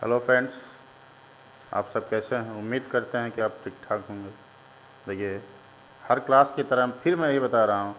Hello friends, आप सब कैसे हैं। उम्मीद करते हैं कि आप ठीक ठाक होंगे। देखिए, हर क्लास की तरह फिर मैं ये बता रहा हूँ,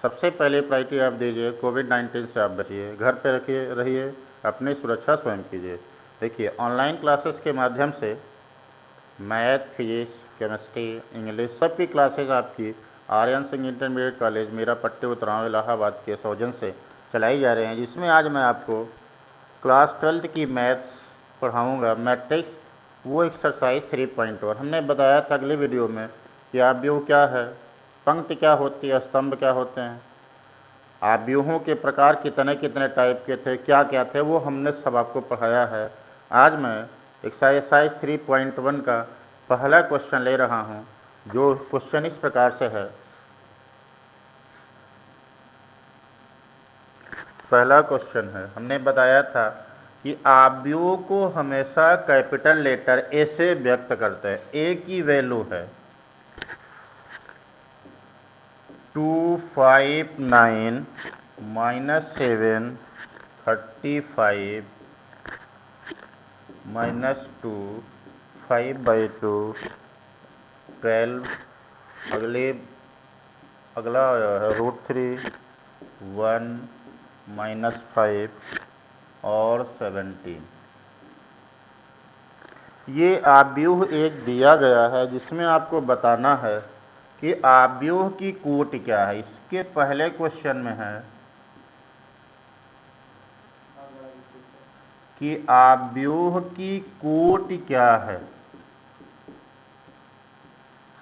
सबसे पहले प्रायोरिटी आप दीजिए कोविड-19 से आप बचिए, घर पे रहिए, अपनी सुरक्षा स्वयं कीजिए। देखिए, ऑनलाइन क्लासेस के माध्यम से मैथ, फिजिक्स, केमिस्ट्री, इंग्लिश सबकी क्लासेज आपकी आर्यन सिंह इंटरमीडिएट कॉलेज मीरा पट्टी उतराव इलाहाबाद के सौजन्य से चलाई जा रहे हैं, जिसमें आज मैं आपको क्लास 12th की मैथ्स पढ़ाऊँगा। मैट्रिक्स वो एक्सरसाइज 3.1 हमने बताया था अगली वीडियो में कि आव्यूह क्या है, पंक्ति क्या होती है, स्तंभ क्या होते हैं, आव्यूहों के प्रकार कितने कितने टाइप के थे, क्या क्या थे, वो हमने सब आपको पढ़ाया है। आज मैं एक्सरसाइज 3.1 का पहला क्वेश्चन ले रहा हूँ, जो क्वेश्चन इस प्रकार से है। पहला क्वेश्चन है, हमने बताया था कि आव्यूह को हमेशा कैपिटल लेटर ए से व्यक्त करते हैं। ए की वैल्यू है 259 -7 35 -2 5/2 12 अगला है √3 1 -5 और 17। ये आव्यूह एक दिया गया है जिसमें आपको बताना है कि आव्यूह की कोटि क्या है। इसके पहले क्वेश्चन में है कि आव्यूह की कोटि क्या है।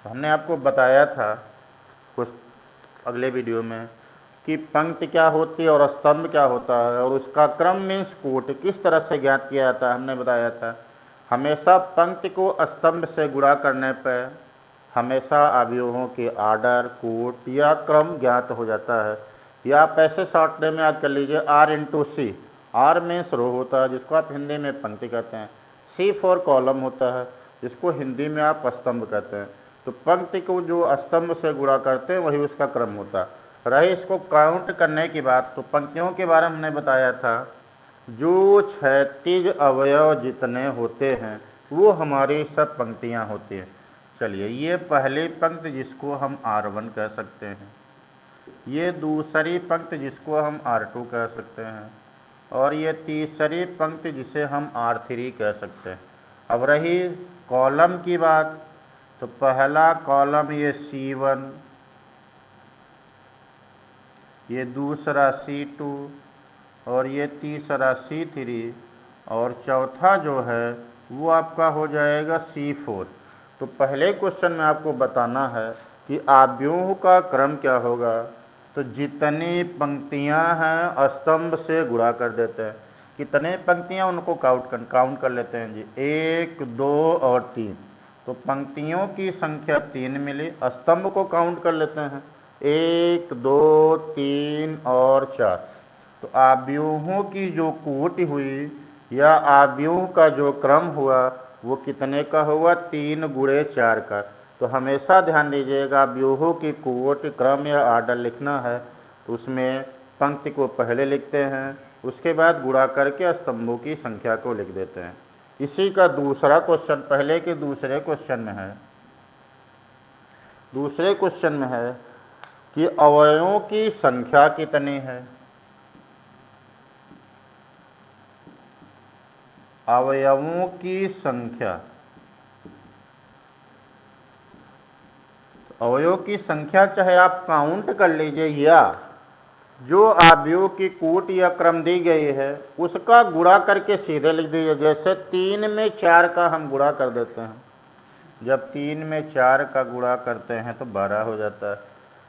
हमने आपको बताया था कुछ अगले वीडियो में कि पंक्ति क्या होती है और स्तंभ क्या होता है, और उसका क्रम मीन्स कोटि किस तरह से ज्ञात किया जाता है। हमने बताया था हमेशा पंक्ति को स्तंभ से गुणा करने पर हमेशा अवयवों के आर्डर, कोट या क्रम ज्ञात हो जाता है। या आप ऐसे शॉर्ट में याद कर लीजिए, R×C। आर मीन्स रो होता है, जिसको आप हिंदी में पंक्ति कहते हैं। C फॉर कॉलम होता है, जिसको हिंदी में आप स्तंभ कहते हैं। तो पंक्ति को जो स्तंभ से गुणा करते हैं वही उसका क्रम होता है। रही इसको काउंट करने की बात, तो पंक्तियों के बारे में हमने बताया था जो क्षैतिज अवयव जितने होते हैं वो हमारी सब पंक्तियां होती हैं। चलिए, ये पहली पंक्ति जिसको हम R1 कह सकते हैं, ये दूसरी पंक्ति जिसको हम R2 कह सकते हैं, और ये तीसरी पंक्ति जिसे हम R3 कह सकते हैं। अब रही कॉलम की बात, तो पहला कॉलम ये C1, ये दूसरा C2 और ये तीसरा C3, और चौथा जो है वो आपका हो जाएगा C4। तो पहले क्वेश्चन में आपको बताना है कि आव्यूह का क्रम क्या होगा। तो जितनी पंक्तियां हैं स्तंभ से गुणा कर देते हैं। कितने पंक्तियां उनको काउंट कर लेते हैं जी, 1 2 और 3। तो पंक्तियों की संख्या 3 मिली, स्तंभ को काउंट कर लेते हैं 1 2 3 और 4। तो आव्यूहों की जो कोटि हुई या आव्यूह का जो क्रम हुआ वो कितने का हुआ, 3 × 4 का। तो हमेशा ध्यान दीजिएगा, आव्यूहों की कोटि, क्रम या आर्डर लिखना है तो उसमें पंक्ति को पहले लिखते हैं, उसके बाद गुणा करके स्तंभों की संख्या को लिख देते हैं। इसी का दूसरा क्वेश्चन पहले के दूसरे क्वेश्चन में है। दूसरे क्वेश्चन में है कि अवयवों की संख्या कितनी है। अवयवों की संख्या, अवयवों की संख्या चाहे आप काउंट कर लीजिए या जो अवयव की कोटि या क्रम दी गई है उसका गुणा करके सीधे लिख दीजिए। जैसे 3 में 4 का हम गुणा कर देते हैं, जब 3 में 4 का गुणा करते हैं तो 12 हो जाता है।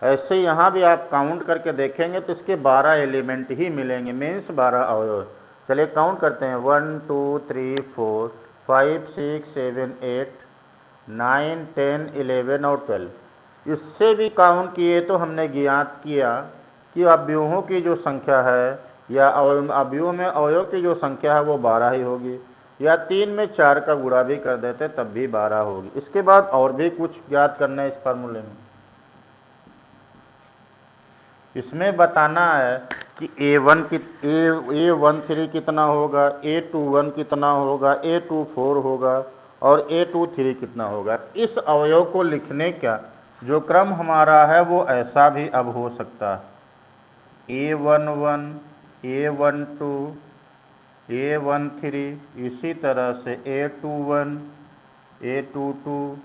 ऐसे यहाँ भी आप काउंट करके देखेंगे तो इसके 12 एलिमेंट ही मिलेंगे, मीन्स 12 अवयव। चलिए काउंट करते हैं, 1 2 3 4 5 6 7 8 9 10 11 और 12। इससे भी काउंट किए तो हमने ज्ञात किया कि अवयवों की जो संख्या है या अवयव में अवयव की जो संख्या है वो 12 ही होगी, या 3 में 4 का गुणा भी कर देते तब भी 12 होगी। इसके बाद और भी कुछ ज्ञात करना है इस फार्मूले में। इसमें बताना है कि A13 कितना होगा, A21 कितना होगा, A24 होगा और A23 कितना होगा। इस अवयव को लिखने का जो क्रम हमारा है वो ऐसा भी अब हो सकता है, A11, A12, A13, इसी तरह से A21, A22,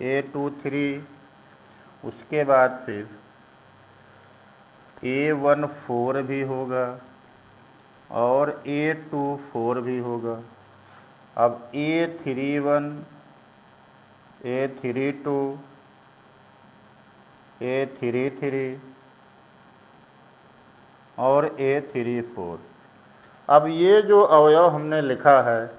A23, उसके बाद फिर A14 भी होगा और A24 भी होगा। अब A31, A32, A33 और A34। अब ये जो अवयव हमने लिखा है,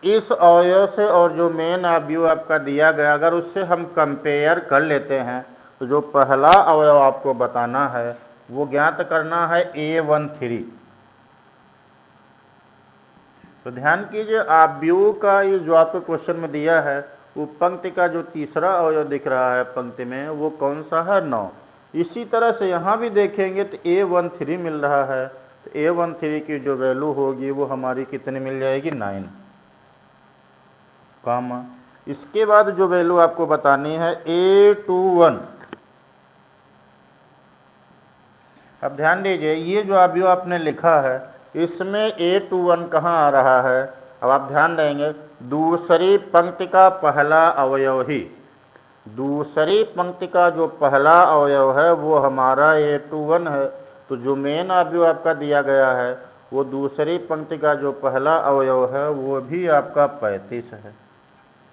इस अवयव से और जो मेन अवयव आपका दिया गया, अगर उससे हम कंपेयर कर लेते हैं तो जो पहला अवयव आपको बताना है वो ज्ञात करना है A13। तो ध्यान कीजिए, अवयव का ये जो आपको क्वेश्चन में दिया है, वो पंक्ति का जो तीसरा अवयव दिख रहा है पंक्ति में, वो कौन सा है, 9। इसी तरह से यहाँ भी देखेंगे तो A13 मिल रहा है, तो A13 की जो वैल्यू होगी वो हमारी कितनी मिल जाएगी, 9, कामा। इसके बाद जो वैल्यू आपको बतानी है A21। अब ध्यान दीजिए, ये जो अवयव आपने लिखा है इसमें A21 कहाँ आ रहा है। अब आप ध्यान देंगे, दूसरी पंक्ति का पहला अवयव ही, दूसरी पंक्ति का जो पहला अवयव है वो हमारा A21 है। तो जो मेन अवयव आपका दिया गया है वो दूसरी पंक्ति का जो पहला अवयव है वो भी आपका 35 है,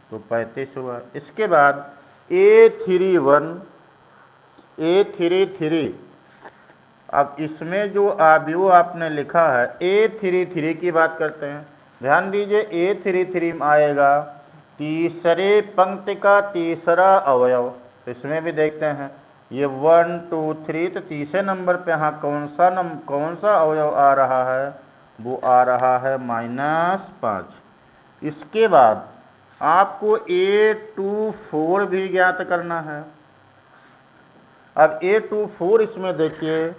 तो 35 हुआ। इसके बाद A31, A33। अब इसमें जो अवयव आपने लिखा है A33 की बात करते हैं। ध्यान दीजिए, A33 आएगा तीसरे पंक्ति का तीसरा अवयव। तो इसमें भी देखते हैं, ये 1 2 3, तो तीसरे नंबर पे यहाँ कौन सा अवयव आ रहा है, वो आ रहा है -5। इसके बाद आपको A24 भी ज्ञात करना है। अब A24 इसमें देखिए,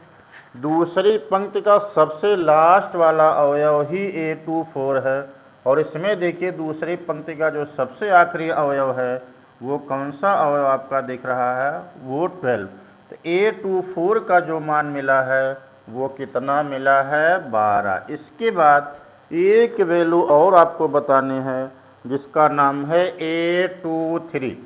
दूसरी पंक्ति का सबसे लास्ट वाला अवयव ही A24 है, और इसमें देखिए दूसरी पंक्ति का जो सबसे आखिरी अवयव है वो कौन सा अवयव आपका दिख रहा है, वो 12। तो A24 का जो मान मिला है वो कितना मिला है, 12। इसके बाद एक वैल्यू और आपको बतानी है जिसका नाम है A23।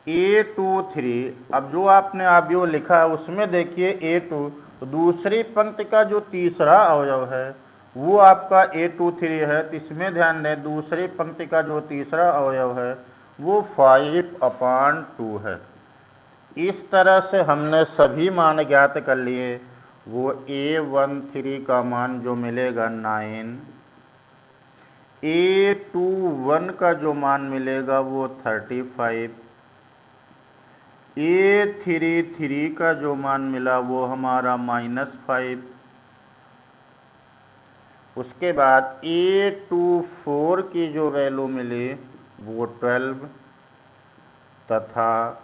A23, अब जो आपने अवयव लिखा है उसमें देखिए A2, तो दूसरी पंक्ति का जो तीसरा अवयव है वो आपका A23 है। तो इसमें ध्यान दें, दूसरी पंक्ति का जो तीसरा अवयव है वो 5/2 है। इस तरह से हमने सभी मान ज्ञात कर लिए। वो A13 का मान जो मिलेगा 9, A21 का जो मान मिलेगा वो 35, A33 का जो मान मिला वो हमारा -5। उसके बाद A24 की जो वैल्यू मिली वो 12, तथा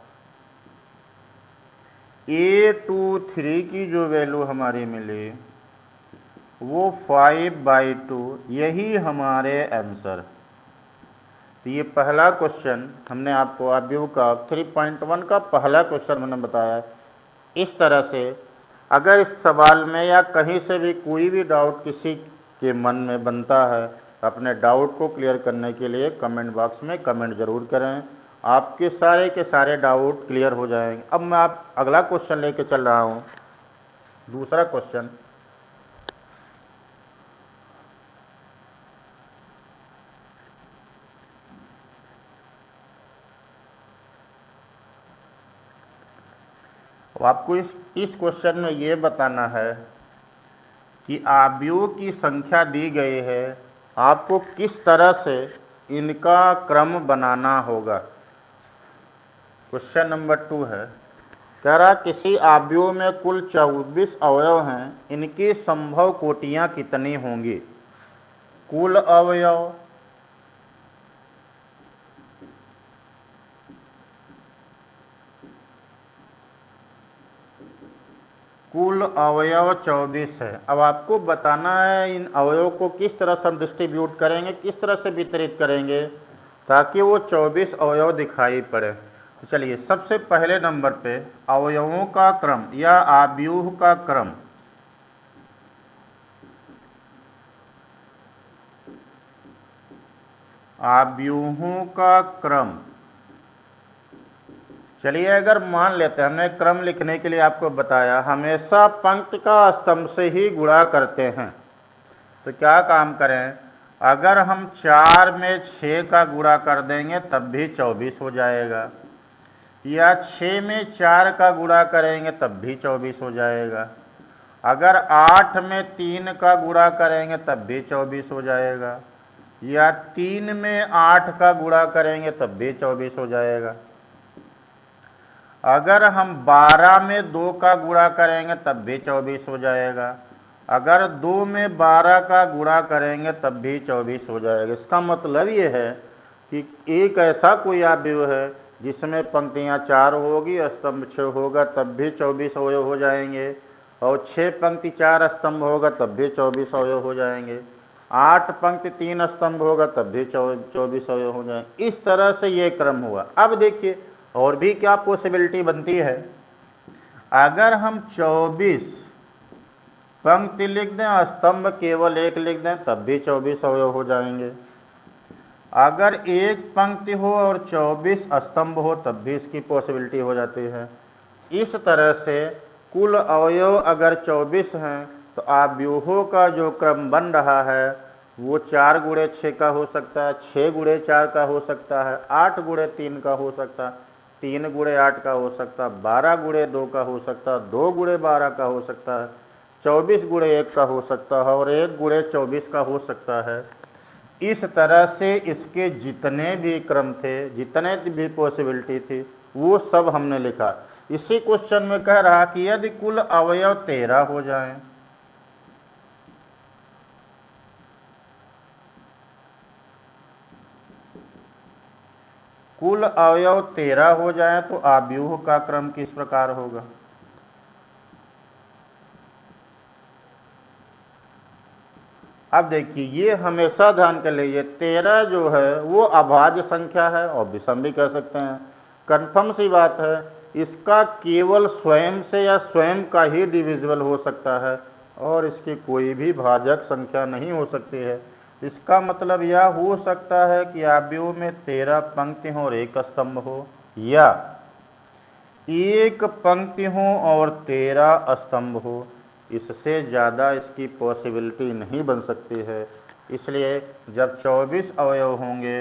A23 की जो वैल्यू हमारी मिली वो 5/2। यही हमारे आंसर। तो ये पहला क्वेश्चन हमने आपको अवयव का 3.1 का पहला क्वेश्चन मैंने बताया। इस तरह से अगर इस सवाल में या कहीं से भी कोई भी डाउट किसी के मन में बनता है, अपने डाउट को क्लियर करने के लिए कमेंट बॉक्स में कमेंट जरूर करें। आपके सारे के सारे डाउट क्लियर हो जाएंगे। अब मैं आप अगला क्वेश्चन लेके चल रहा हूँ, दूसरा क्वेश्चन। आपको इस क्वेश्चन में ये बताना है कि अवयवों की संख्या दी गई है, आपको किस तरह से इनका क्रम बनाना होगा। क्वेश्चन नंबर 2 है, कह रहा किसी अवयव में कुल 24 अवयव हैं, इनकी संभव कोटियां कितनी होंगी। कुल अवयव, कुल अवयव 24 है। अब आपको बताना है इन अवयव को किस तरह से हम डिस्ट्रीब्यूट करेंगे, किस तरह से वितरित करेंगे ताकि वो 24 अवयव दिखाई पड़े। तो चलिए सबसे पहले नंबर पे अवयवों का क्रम या आव्यूह का क्रम। आव्यूहों का क्रम। चलिए अगर मान लेते हैं, हमने क्रम लिखने के लिए आपको बताया हमेशा पंक्ति का स्तंभ से ही गुणा करते हैं। तो क्या काम करें, अगर हम 4 में 6 का गुणा कर देंगे तब भी 24 हो जाएगा, या 6 में 4 का गुणा करेंगे तब भी 24 हो जाएगा। अगर 8 में 3 का गुणा करेंगे तब भी 24 हो जाएगा, या 3 में 8 का गुणा करेंगे तब भी 24 हो जाएगा। अगर हम 12 में 2 का गुणा करेंगे तब भी 24 हो जाएगा। अगर 2 में 12 का गुणा करेंगे तब भी 24 हो जाएगा। इसका मतलब ये है कि एक ऐसा कोई अवयव है जिसमें पंक्तियां 4 होगी, स्तंभ 6 होगा तब भी 24 अवयव हो जाएंगे, और 6 पंक्ति 4 स्तंभ होगा तब भी 24 अवयव हो जाएंगे, 8 पंक्ति 3 स्तंभ होगा तब भी 24 अवयव हो जाएंगे। इस तरह से ये क्रम हुआ। अब देखिए और भी क्या पॉसिबिलिटी बनती है। अगर हम 24 पंक्ति लिख दें, स्तंभ केवल 1 लिख दें तब भी 24 अवयव हो जाएंगे। अगर 1 पंक्ति हो और 24 स्तंभ हो तब भी इसकी पॉसिबिलिटी हो जाती है। इस तरह से कुल अवयव अगर 24 हैं तो आव्यूहों का जो क्रम बन रहा है वो 4 गुणे 6 का हो सकता है, 6 गुणे 4 का हो सकता है, 8 गुणे 3 का हो सकता है, 3 गुणे 8 का हो सकता है, 12 गुणे 2 का हो सकता है, 2 गुणे 12 का हो सकता है, 24 गुणे 1 का हो सकता है, और 1 गुणे 24 का हो सकता है। इस तरह से इसके जितने भी क्रम थे, जितने भी पॉसिबिलिटी थी, वो सब हमने लिखा। इसी क्वेश्चन में कह रहा कि यदि कुल अवयव 13 हो जाएं, कुल अवयव 13 हो जाए तो आव्यूह का क्रम किस प्रकार होगा। अब देखिए ये हमेशा ध्यान कर लीजिए, 13 जो है वो अभाज्य संख्या है और विषम भी कह सकते हैं। कन्फर्म सी बात है, इसका केवल स्वयं से या स्वयं का ही डिविजिबल हो सकता है और इसकी कोई भी भाजक संख्या नहीं हो सकती है। इसका मतलब यह हो सकता है कि आव्यूह में 13 पंक्ति हो और 1 स्तंभ हो, या 1 पंक्ति हो और 13 स्तंभ हो। इससे ज़्यादा इसकी पॉसिबिलिटी नहीं बन सकती है। इसलिए जब 24 अवयव होंगे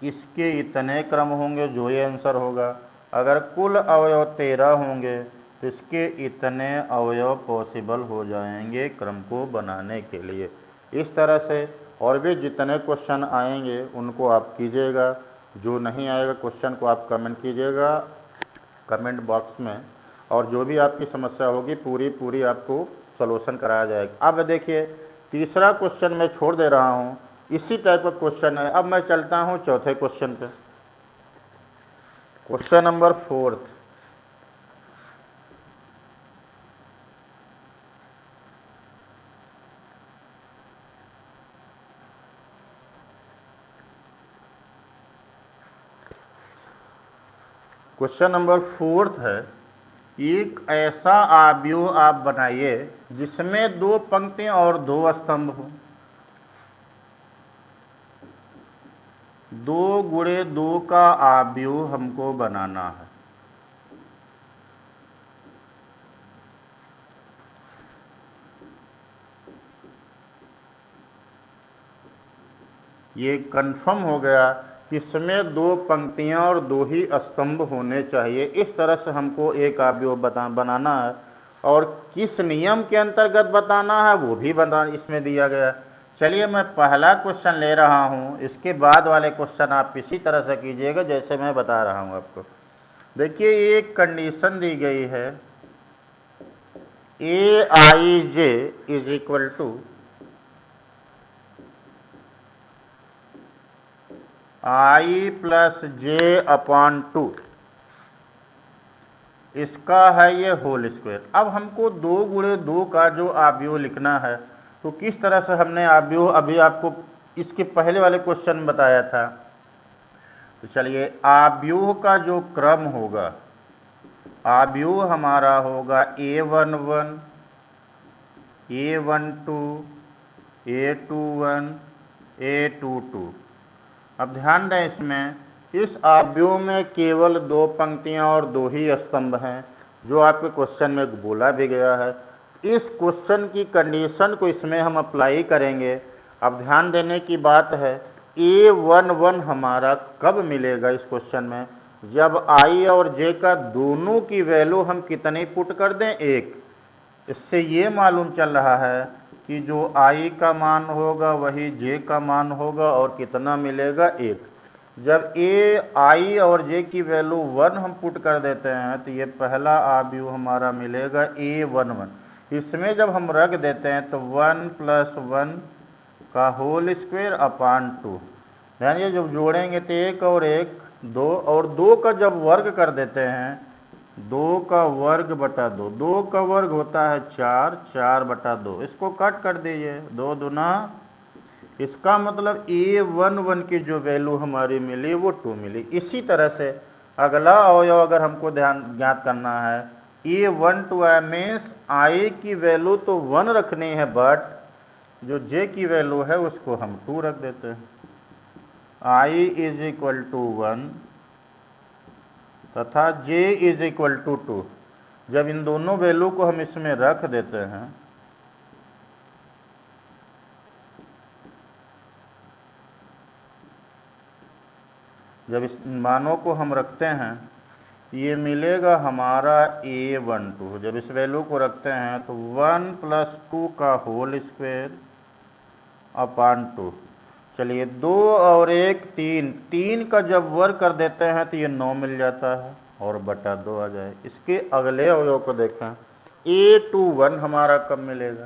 इसके इतने क्रम होंगे जो ये आंसर होगा। अगर कुल अवयव 13 होंगे तो इसके इतने अवयव पॉसिबल हो जाएंगे क्रम को बनाने के लिए। इस तरह से और भी जितने क्वेश्चन आएंगे उनको आप कीजिएगा, जो नहीं आएगा क्वेश्चन को आप कमेंट कीजिएगा कमेंट बॉक्स में, और जो भी आपकी समस्या होगी पूरी आपको सॉल्यूशन कराया जाएगा। अब देखिए तीसरा क्वेश्चन मैं छोड़ दे रहा हूँ, इसी टाइप का क्वेश्चन है। अब मैं चलता हूँ चौथे क्वेश्चन पे, क्वेश्चन नंबर 4। क्वेश्चन नंबर 4 है, एक ऐसा आव्यूह आप बनाइए जिसमें 2 पंक्तियां और 2 स्तंभ हो। 2 गुणे 2 का आव्यूह हमको बनाना है। ये कंफर्म हो गया कि इसमें 2 पंक्तियां और 2 ही स्तंभ होने चाहिए। इस तरह से हमको एक आव्यूह बनाना है, और किस नियम के अंतर्गत बताना है वो भी इसमें दिया गया। चलिए मैं पहला क्वेश्चन ले रहा हूँ, इसके बाद वाले क्वेश्चन आप इसी तरह से कीजिएगा जैसे मैं बता रहा हूँ आपको। देखिए एक कंडीशन दी गई है, Aij is equal to I plus j upon 2। इसका है ये होल स्क्वायर। अब हमको 2 गुणे 2 का जो आव्यूह लिखना है, तो किस तरह से हमने आव्यूह अभी आपको इसके पहले वाले क्वेश्चन में बताया था। तो चलिए, आव्यूह का जो क्रम होगा, आव्यूह हमारा होगा A11, A12, A21, A22। अब ध्यान दें, इसमें इस आव्यूह में केवल 2 पंक्तियां और 2 ही स्तंभ हैं, जो आपके क्वेश्चन में बोला भी गया है। इस क्वेश्चन की कंडीशन को इसमें हम अप्लाई करेंगे। अब ध्यान देने की बात है, A11 हमारा कब मिलेगा इस क्वेश्चन में, जब I और J का दोनों की वैल्यू हम कितनी पुट कर दें, 1। इससे ये मालूम चल रहा है कि जो I का मान होगा वही J का मान होगा, और कितना मिलेगा, 1। जब I और J की वैल्यू 1 हम पुट कर देते हैं, तो ये पहला आव्यूह हमारा मिलेगा A11। इसमें जब हम रख देते हैं तो 1 + 1 का होल स्क्वायर अपान 2। ध्यान, ये जब जोड़ेंगे तो 1 और 1 2, और 2 का जब वर्ग कर देते हैं, 2 का वर्ग बटा 2, 2 का वर्ग होता है 4, 4 बटा 2, इसको कट कर दीजिए, 2 दूना। इसका मतलब A11 की जो वैल्यू हमारी मिली वो 2 मिली। इसी तरह से अगला अवयव अगर हमको ज्ञात करना है, A12 मीन्स I की वैल्यू तो 1 रखनी है, बट जो J की वैल्यू है उसको हम 2 रख देते हैं। I = 1 तथा J = 2। जब इन दोनों वैल्यू को हम इसमें रख देते हैं, जब इस मानों को हम रखते हैं, ये मिलेगा हमारा A12। जब इस वैल्यू को रखते हैं तो 1 + 2 का होल स्क्वायर अपान 2। चलिए, 2 और 1 3, 3 का जब वर्ग कर देते हैं तो ये 9 मिल जाता है, और बटा 2 आ जाए। इसके अगले अवयव को देखें, A21 हमारा कब मिलेगा।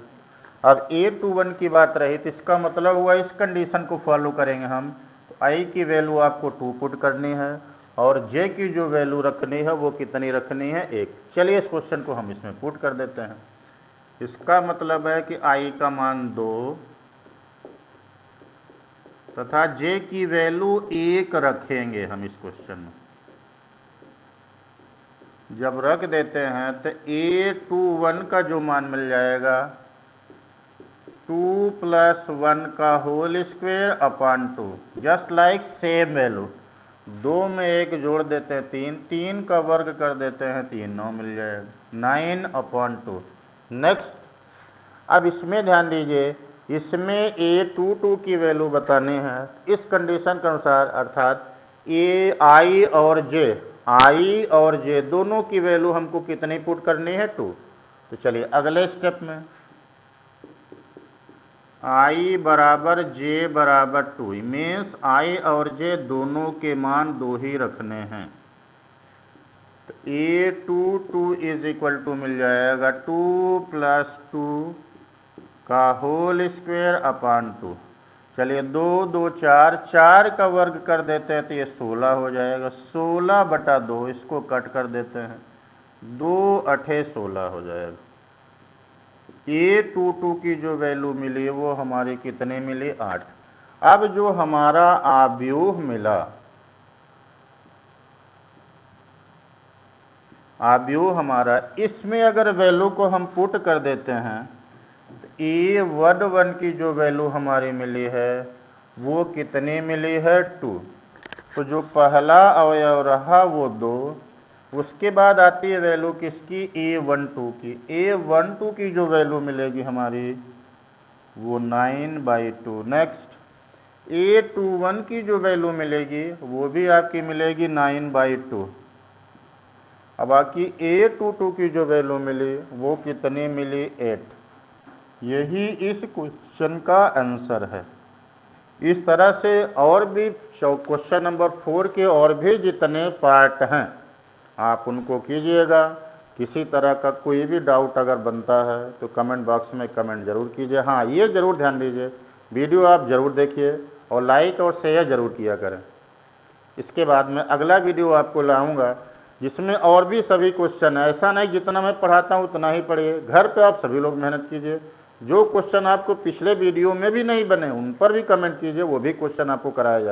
अब A21 की बात रही तो इसका मतलब हुआ इस कंडीशन को फॉलो करेंगे हम, तो I की वैल्यू आपको 2 पुट करनी है, और J की जो वैल्यू रखनी है वो कितनी रखनी है, 1। चलिए, इस क्वेश्चन को हम इसमें पुट कर देते हैं। इसका मतलब है कि I का मान 2 तथा J की वैल्यू 1 रखेंगे हम इस क्वेश्चन में। जब रख देते हैं तो A21 का जो मान मिल जाएगा, 2 + 1 का whole square upon 2। Just like same value, 2 में 1 जोड़ देते हैं 3, 3 का वर्ग कर देते हैं 3, 9 मिल जाएगा, 9/2। नेक्स्ट, अब इसमें ध्यान दीजिए, इसमें A22 की वैल्यू बतानी है। इस कंडीशन के अनुसार, अर्थात I और J दोनों की वैल्यू हमको कितनी पुट करनी है, 2। तो चलिए, अगले स्टेप में I = J = 2 मीन्स I और J दोनों के मान 2 ही रखने हैं। तो A22 मिल जाएगा 2 + 2 का होल स्क्वायर अपान 2। चलिए, 2 2 4, 4 का वर्ग कर देते हैं तो ये 16 हो जाएगा, 16 बटा 2, इसको कट कर देते हैं, 2 8 16 हो जाएगा। A22 की जो वैल्यू मिली वो हमारी कितनी मिली, 8। अब जो हमारा आव्यूह मिला, आव्यूह हमारा, इसमें अगर वैल्यू को हम पुट कर देते हैं, A11 की जो वैल्यू हमारी मिली है वो कितनी मिली है, 2। तो जो पहला अवयव रहा वो 2, उसके बाद आती है वैल्यू किसकी, A12 की। A12 की जो वैल्यू मिलेगी हमारी वो 9/2। नेक्स्ट, A21 की जो वैल्यू मिलेगी वो भी आपकी मिलेगी 9/2। अब बाकी A22 की जो वैल्यू मिली वो कितनी मिली, 8। यही इस क्वेश्चन का आंसर है। इस तरह से और भी क्वेश्चन नंबर 4 के और भी जितने पार्ट हैं आप उनको कीजिएगा। किसी तरह का कोई भी डाउट अगर बनता है तो कमेंट बॉक्स में कमेंट जरूर कीजिए। हाँ, ये जरूर ध्यान दीजिए, वीडियो आप जरूर देखिए और लाइक और शेयर जरूर किया करें। इसके बाद में अगला वीडियो आपको लाऊंगा जिसमें और भी सभी क्वेश्चन है। ऐसा नहीं जितना मैं पढ़ाता हूँ उतना ही पढ़िए, घर पे आप सभी लोग मेहनत कीजिए। जो क्वेश्चन आपको पिछले वीडियो में भी नहीं बने उन पर भी कमेंट कीजिए, वो भी क्वेश्चन आपको कराया जाए।